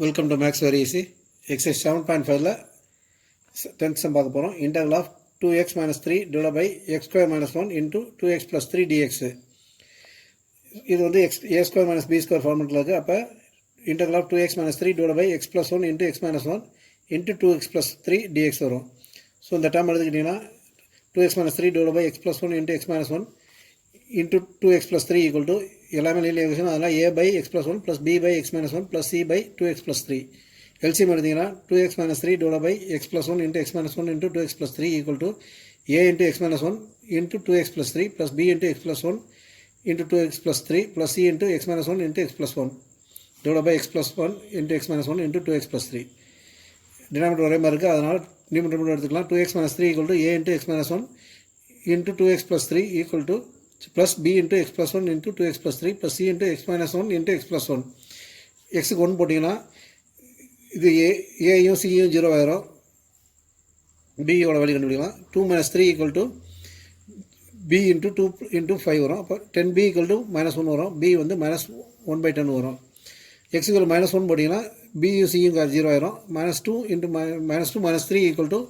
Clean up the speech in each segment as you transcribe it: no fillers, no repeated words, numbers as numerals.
Welcome to maths very easy. Exercise 7.5ல 10th sum பார்க்க போகிறோம். Integral of 2x - 3 divide by x² - 1 into 2x + 3 dx. இது வந்து a² - b² ஃபார்மெட்டில் இருக்குது. அப்போ integral of 2x - 3 divide by x + 1 into x - 1 into 2x + 3 dx வரும். So இந்த டேர்ம் எடுத்துக்கிட்டிங்கன்னா 2x - 3 divide by x + 1 into x - 1 into 2x + 3 equal to எல்லாமே linear equation. அதனால் a by x + 1 plus b by x - 1 plus c by 2x + 3. LCM எடுத்திங்கன்னா 2x - 3 divide by x + 1 into x - 1 into 2x + 3 equal to a into x - 1 into 2x + 3 plus b into x + 1 into 2x + 3 plus c into x - 1 into x + 1 divide by x + 1 into x - 1 into 2x + 3. Denominator ஒரே மாதிரி இருக்குது, அதனால் numerator எடுத்துக்கலாம். 2x - 3 equal to a into x - 1 into 2x + 3 equal to plus b into x plus 1 into 2x plus 3 plus c into x minus 1 into x plus 1. xக்கு 1 போட்டிங்கன்னா இது ஏயும் சியும் 0 ஆயிரும். பியோட வழி கண்டுபிடிக்கலாம். 2 - 3 equal to b into 2 into 5 வரும். அப்போ 10b equal to -1 வரும். b வந்து -1/10 வரும். xக்கு -1 போட்டிங்கன்னா பியும் சியும் 0 ஆயிரும். -2 into -2 -3 equal to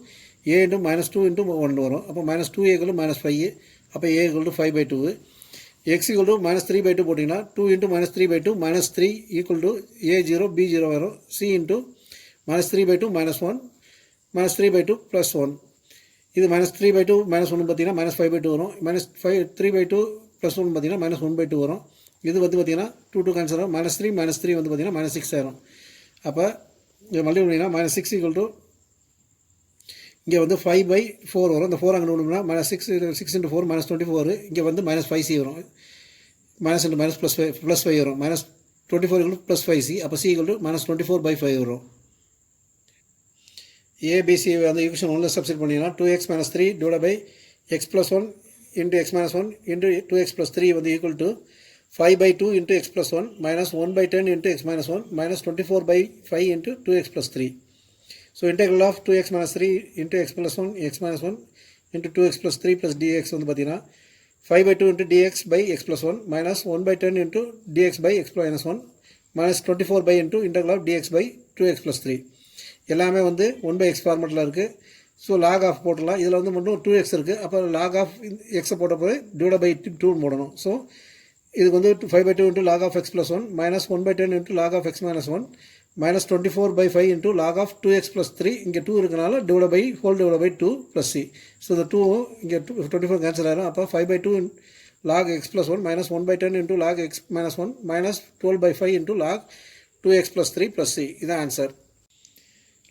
a into -2 into 1 வரும். அப்போ -2 equal to -5. அப்போ a equal to 5/2. x equal to -3/2 போட்டிங்கன்னா 2 into -3/2 -3 equal to a 0 b 0 வரும். c into -3/2 -1 -3/2 + 1. இது -3/2 -1 பார்த்தீங்கன்னா -5/2 வரும். -3/2 + 1 பார்த்தீங்கன்னா -1/2 வரும். இது வந்து பார்த்தீங்கன்னா 2 கேன்சல் வரும். -3 -3 வந்து பார்த்தீங்கன்னா -6 ஆயிரும். அப்போ இது மல்டிபிள் பண்ணிங்கன்னா -6 equal to இங்கே வந்து 5/4 வரும். இந்த 4 அங்கே விடணும்னா -6 × 4 -24. இங்கே வந்து -5c வரும். +5 வரும். -24 = +5c. அப்போ c = -24/5 வரும். abc வந்து ஈக்குவேஷன் 1ல் சப்ஸ்டிட் பண்ணிங்கன்னா 2x - 3 divide by x + 1 into x - 1 into 2x + 3 வந்து equal to 5/2 into x + 1 -1/10 into x - 1 -24/5 into 2x + 3. So integral of 2x - 3 into x plus 1 x minus 1 into 2x plus 3 plus dx வந்து பார்த்தீங்கன்னா 5/2 into dx by x plus 1 minus 1/10 into dx by x minus 1 minus 24 into integral of dx by 2x plus 3. எல்லாமே வந்து 1/x ஃபார்மெட்டில் இருக்குது. So log of போட்டுடலாம். இதில் வந்து மட்டும் 2x இருக்குது. அப்போ log ஆஃப் எக்ஸை போட்ட போது டிவைட் பை 2 போடணும். ஸோ இதுக்கு வந்து 5/2 into log of x plus 1 minus 1/10 into log of x minus 1 minus 24/5 into log of 2x plus 3. இங்கே 2 இருக்கனால divide by 2 plus c. So இந்த 2 இங்கே 24 கேன்சல் ஆகிடும். அப்போ 5/2 log x plus 1 minus 1/10 into log x minus 1 minus 12/5 into log 2x plus 3 plus c. இதுதான் answer.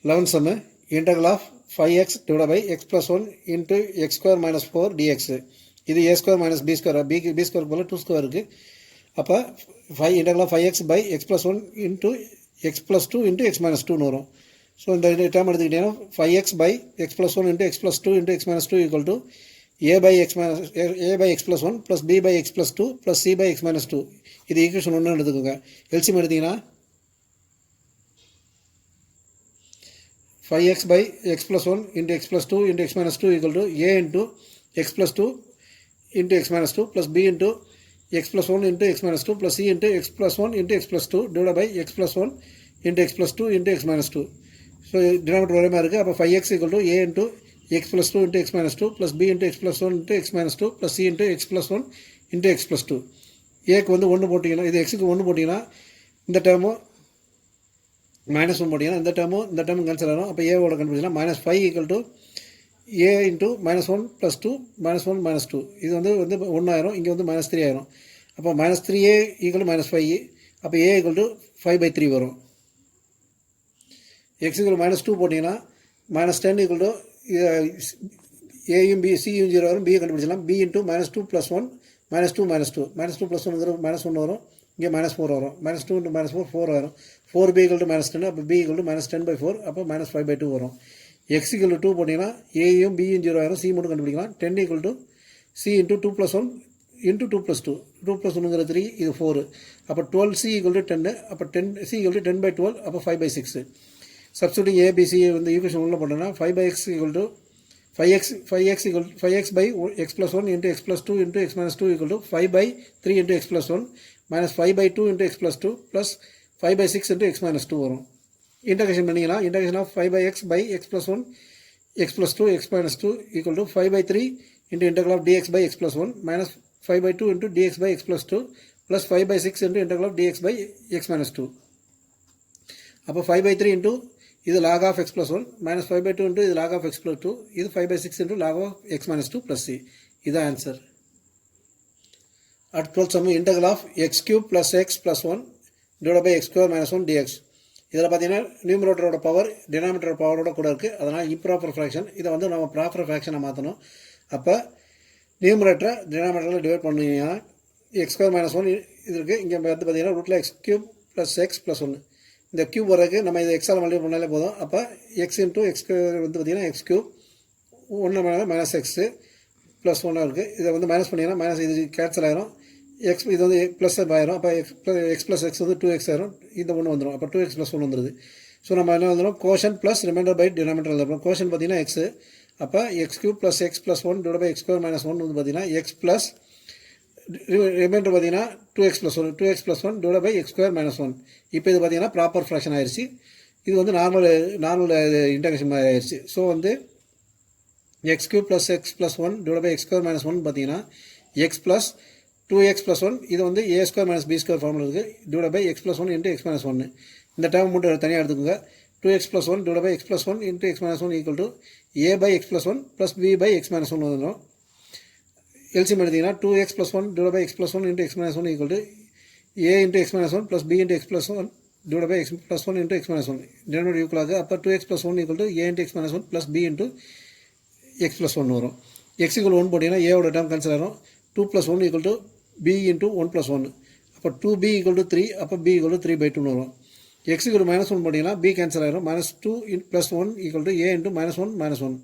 11th sum. Integral of 5x divide by x plus 1 into x² - 4 dx. இது a² - b². b² போல் 2² இருக்குது. அப்போ integral of 5x by x plus 1 into x plus 2 into x minus 2 வரும். So இந்த term எடுத்துக்கிட்டீங்கன்னா 5x by x plus 1 into x plus 2 into x minus 2 equal to a by x plus 1 plus b by x plus 2 plus c by x minus 2. இது equation 1 எடுத்துக்கோங்க. LCM எடுத்திங்கன்னா 5x by x plus 1 into x plus 2 into x minus 2 equal to a into x plus 2 into x minus 2 plus b into x plus 1 into x minus 2 plus c into x plus 1 into x plus 2 divided by x plus 1 into x plus 2 into x minus 2. So denominator ஒரே மாதிரி இருக்குது. அப்போ 5x equal to a into x plus 2 into x minus 2 plus b into x plus 1 into x minus 2 plus c into x plus 1 into x plus 2. ஏக்கு வந்து 1 போட்டிங்கன்னா, இது எக்ஸுக்கு 1 போட்டிங்கன்னா இந்த டேர்மும் -1 போட்டிங்கன்னா இந்த டேர்மும் கேன்சல் ஆகும். அப்போ ஏவோட கண்டுபிடிச்சலாம். -5 equal to a into -1 plus 2 -1 -2. இது வந்து 1 ஆயிரும். இங்கே வந்து -3 ஆயிரும். அப்போ -3a equal to -5. அப்போ a equal to 5/3 வரும். x equal to -2 போட்டிங்கன்னா -10 equal to ஏயும் b சியும் 0 வரும். b கண்டுபிடிச்சலாம். b into -2 plus 1 -2 -2 -2 plus 1 -1 வரும். இங்கே -4 வரும். -2 into -4 4 வரும். 4b equal to -10. அப்போ b equal to -10/4. அப்போ -5/2 வரும். x equal to 2 போட்டிங்கன்னா ஏயும் பியும் 0 ஆயிரும். c மட்டும் கண்டுபிடிக்கலாம். 10 equal to c into 2 plus 1 into 2 plus 2. 2 plus 1 3. இது 4. அப்போ 12c equal to 10. அப்போ 10c equal to 10/12. அப்போ 5/6. சப்ஸ்டியூட்டிங் abc வந்து ஈக்குவேஷன் 1ல் போட்டோன்னா 5/x equal to 5x by x plus 1 into x plus 2 into x minus 2 equal to 5/3 into x plus 1 minus 5/2 into x plus 2 plus 5/6 into x minus 2 வரும். Integration பண்ணிங்கன்னா integration of 5/x by x plus 1 x plus 2 x minus 2 equal to 5/3 into integral of dx by x plus 1 minus 5/2 into dx by x plus 2 plus 5/6 into integral of dx by x minus 2. அப்போ 5/3 into இது log of x plus 1 minus 5/2 into இது log of x plus 2 இது 5/6 into log of x minus 2 plus c. இதுதான் answer. At 12th sum integral of x cube plus x plus 1 divided by x square minus 1 dx. இதில் பார்த்தீங்கன்னா நியூமரேட்டரோட power டினாமினேட்டரோட பவரோட கூட இருக்குது. அதனால் improper fraction. இதை வந்து நம்ம ப்ராப்பர் ஃப்ராக்ஷனை மாற்றணும். அப்போ நியூமரேட்டரை டினாமினேட்டரில் டிவைட் பண்ணிங்கன்னா எக்ஸ் ஸ்கொயர் மைனஸ் 1 இது இருக்குது. இங்கே வந்து பார்த்தீங்கன்னா ரூட்டில் X cube plus x plus 1 இந்த கியூப் வரதுக்கு நம்ம இதை எக்ஸால் மல்டிப்ளை பண்ணாலே போதும். அப்போ எக்ஸ் இன்ட்டு எக்ஸ் ஸ்கொயர் வந்து பார்த்தீங்கன்னா X cube 1 minus x plus 1 இருக்குது. இதை வந்து மைனஸ் பண்ணிங்கன்னா மைனஸ் இது கேன்சல் ஆகிரும். எக்ஸ் இது வந்து ப்ளஸ் ஆயிரும். அப்போ எக்ஸ் ப்ளஸ் எக்ஸ் வந்து 2x ஆயிரும். இந்த 1 வந்துடும். அப்போ 2x + 1 வந்துடுது. ஸோ நம்ம என்ன வந்துடும் quotient plus remainder by denominator எழுதணும். கோஷன் பார்த்தீங்கன்னா எக்ஸு. அப்போ x cube plus x plus 1 divide by x square minus 1 வந்து பார்த்தீங்கன்னா எக்ஸ் ப்ளஸ் ரிமைண்டர் பார்த்தீங்கன்னா 2x + 1 2x + 1 divide by x square minus 1. இப்போ இது பார்த்தீங்கன்னா ப்ராப்பர் ஃப்ராக்ஷன் ஆயிடுச்சு. இது வந்து நார்மல் இன்டகிரேஷன் மாதிரி ஆயிடுச்சு. ஸோ வந்து x cube plus x plus 1 divide by x square minus 1 பார்த்தீங்கன்னா எக்ஸ் ப்ளஸ் 2x + 1 இது வந்து a square minus b square ஃபார்மில் இருக்குது. Divide by x plus 1 into x minus 1 இந்த டேர்ம் மட்டும் தனியாக எடுத்துக்கோங்க. 2x + 1 divide by x plus 1 into x minus 1 equal to a by x plus 1 plus b by x minus 1 வந்துடும். LCM எடுத்திங்கன்னா 2x + 1 divide by x plus 1 into x minus 1 equal to a into x minus 1 plus b into x plus 1 divide by x plus 1 into x minus 1 denominator equal ஆகுது. அப்போ 2x + 1 equal to a into x minus 1 plus b into x plus 1 வரும். X equal 1 போட்டிங்கன்னா ஏவோட term cancel ஆகும். 2 + 1 equal to b into 1 + 1 அப்போ 2b = 3 அப்போ b = 3/2 வரும். x க்கு -1 போட்டிங்கன்னா b கேன்சல் ஆகிடும். -2 + 1 = a into -1 -1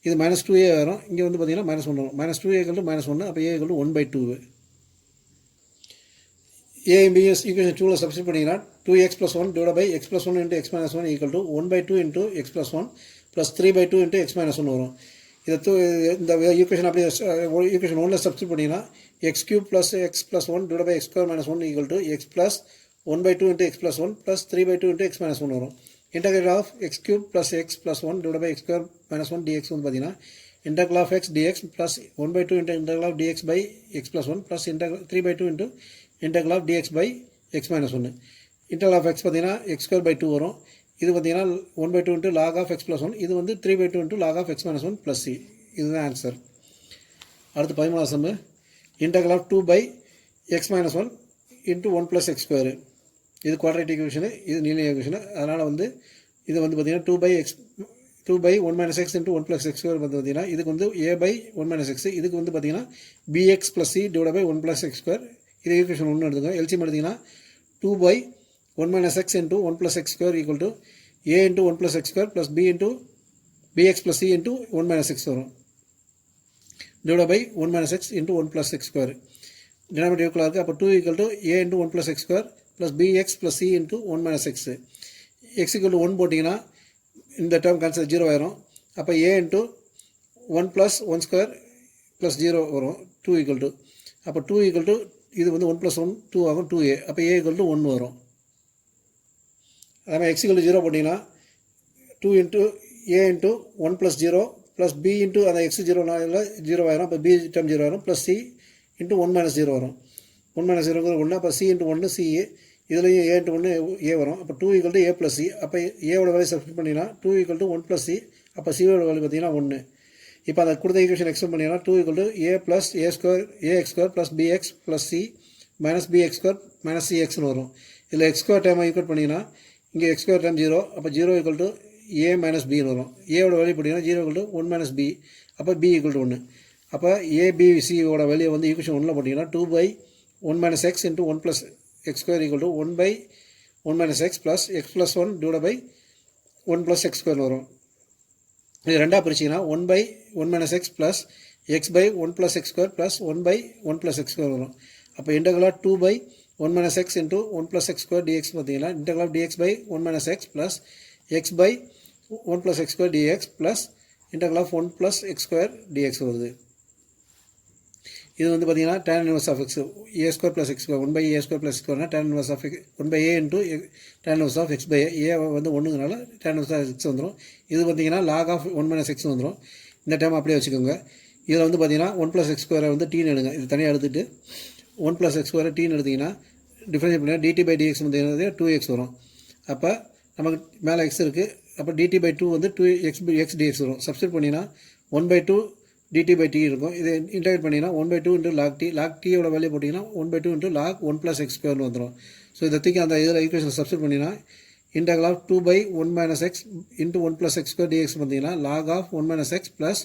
இது -2a வரும். இங்கே வந்து பார்த்தீங்கன்னா -1 வரும். -2a = -1 அப்போ a = 1/2. a b ஈக்குவேஷன் 2ல் சப்ஸ்டிட் பண்ணிங்கன்னா 2x + 1 divide by x + 1 into x minus 1 = 1/2 into x + 1 + 3/2 into x minus 1 வரும். இதை இந்த ஈக்குவேஷன் அப்படியே ஈக்குவேஷன் 1ல் சப்ஸ்டிட் பண்ணிங்கன்னா x cube plus x plus 1 divided by x square minus 1 equal to x plus 1/2 into x plus 1 plus 3/2 into x minus 1 வரும். Integral of x cube plus x plus 1 divided by x square minus 1 dx வந்து பார்த்தீங்கன்னா integral of x dx plus 1/2 into integral of dx by x plus 1 plus 3/2 into integral of dx by x minus 1. Integral of x பார்த்தீங்கன்னா x square by 2 வரும். இது பார்த்தீங்கன்னா 1/2 into log of x plus 1 இது வந்து 3/2 into log of x minus 1 plus c. இதுதான் answer. அடுத்து 13வது some integral of 2 by x minus 1 into 1 plus x square இது quadratic equation இது லீனியர் ஈக்குவேஷனு. அதனால் வந்து இது வந்து பார்த்தீங்கன்னா 2 by 1 minus x into 1 plus x square வந்து பார்த்தீங்கன்னா இதுக்கு வந்து a by 1 minus x இதுக்கு வந்து பார்த்தீங்கன்னா bx plus c divided by 1 plus x square இது ஈக்குவேஷன் 1 எடுத்துக்கோங்க. எல்சிஎம் எடுத்திங்கன்னா 2 by 1 minus x into 1 plus x square equal to a into 1 plus x square plus b into bx plus c into 1 minus x வரும். divided by 1 minus x into 1 plus x square denominator equal இருக்குது. அப்போ 2 equal to a into 1 plus x square plus bx plus c into 1 minus x x equal to 1 போட்டிங்கன்னா இந்த term cancel 0 ஆயிரும். அப்போ a into 1 plus 1 square plus 0 வரும். 2 equal to அப்போ 2 equal to இது வந்து 1 plus 1 2 ஆகும் 2a அப்போ a equal to 1 வரும். அதே x equal to 0 போட்டிங்கன்னா 2 into a into 1 plus 0 plus b into அந்த x 0 ஆயிரும். அப்போ b டேர்ம் 0 ஆயிரும் plus c into 1 minus 0 வரும். 1 minus 0 1 அப்போ c into 1 c இதுலேயும் a into 1 a வரும். அப்போ 2 equal to a plus c அப்போ a ஓட வேல்யூ சப்ஸ்டிட் பண்ணிங்கன்னா 2 equal to 1 plus c அப்போ c ஓட வேல்யூ பார்த்தீங்கன்னா 1. இப்போ அதை கொடுத்த ஈக்குவேஷன் எக்ஸ்டெண்ட் பண்ணிங்கன்னா 2 equal to a plus a square ax square plus bx plus c minus bx square minus cxன்னு வரும். இதில் x square டேர்மை ஈக்குவேட் பண்ணிங்கன்னா இங்கே x square டேர்ம் 0 அப்போ 0 equal to a minus b வரும். a ஓட வேல்யூ போட்டிங்கன்னா 0 equal to 1 minus b அப்போ b equal to 1. அப்போ a b c ஓட வேல்யூ வந்து ஈக்குவேஷன் 1ல் போட்டிங்கன்னா 2 by 1 minus x into 1 plus x square equal to 1 by 1 minus x plus x plus 1 divided by 1 plus x square வரும். இது ரெண்டாக பிரிச்சிங்கன்னா 1 by 1 minus x plus x by 1 plus x square plus 1 by 1 plus x square வரும். அப்போ integral 2 by 1 minus x into 1 plus x square dx பார்த்தீங்கன்னா integral dx by 1 minus x plus x by 1 plus x square dx plus integral of 1 plus x square dx வருது. இது வந்து பார்த்தீங்கன்னா tan inverse of x a square plus x square 1 by a square plus x square tan inverse of 1 by a into tan inverse of x by a வந்து ஒன்றுங்கனால tan inverse of x வந்துடும். இது பார்த்தீங்கன்னா log of 1 minus x வந்துடும். இந்த time அப்படியே வச்சுக்கோங்க. இதில் வந்து பார்த்தீங்கன்னா 1 plus x square வந்து டீன்னு எடுங்க. இது தனியாக எடுத்துகிட்டு 1 plus x square டீன்னு எடுத்திங்கன்னா டிஃபரன்ஷியேட் பண்ணால் dt by dx வந்து 2x வரும். அப்போ நமக்கு மேலே x இருக்குது. அப்போ dt by 2 வந்து 2x dx வரும். சப்ஸ்டிட் பண்ணிங்கன்னா 1 by 2 dt by t இருக்கும். இதை இன்டகிரேட் பண்ணிங்கன்னா 1 by 2 into log t யோட வேல்யூ போட்டிங்கன்னா 1 by 2 into log 1 plus x square வந்துடும். ஸோ இதை தூக்கி அந்த இதில் ஈக்குவேஷன் சப்ஸ்டிட் பண்ணிங்கன்னா integral of 2 by 1 minus x into 1 plus x square dx பார்த்தீங்கன்னா log of 1 minus x plus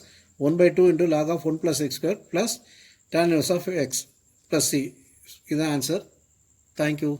1 by 2 into log of 1 plus x square plus tan inverse of x plus c. இதுதான் answer. Thank you.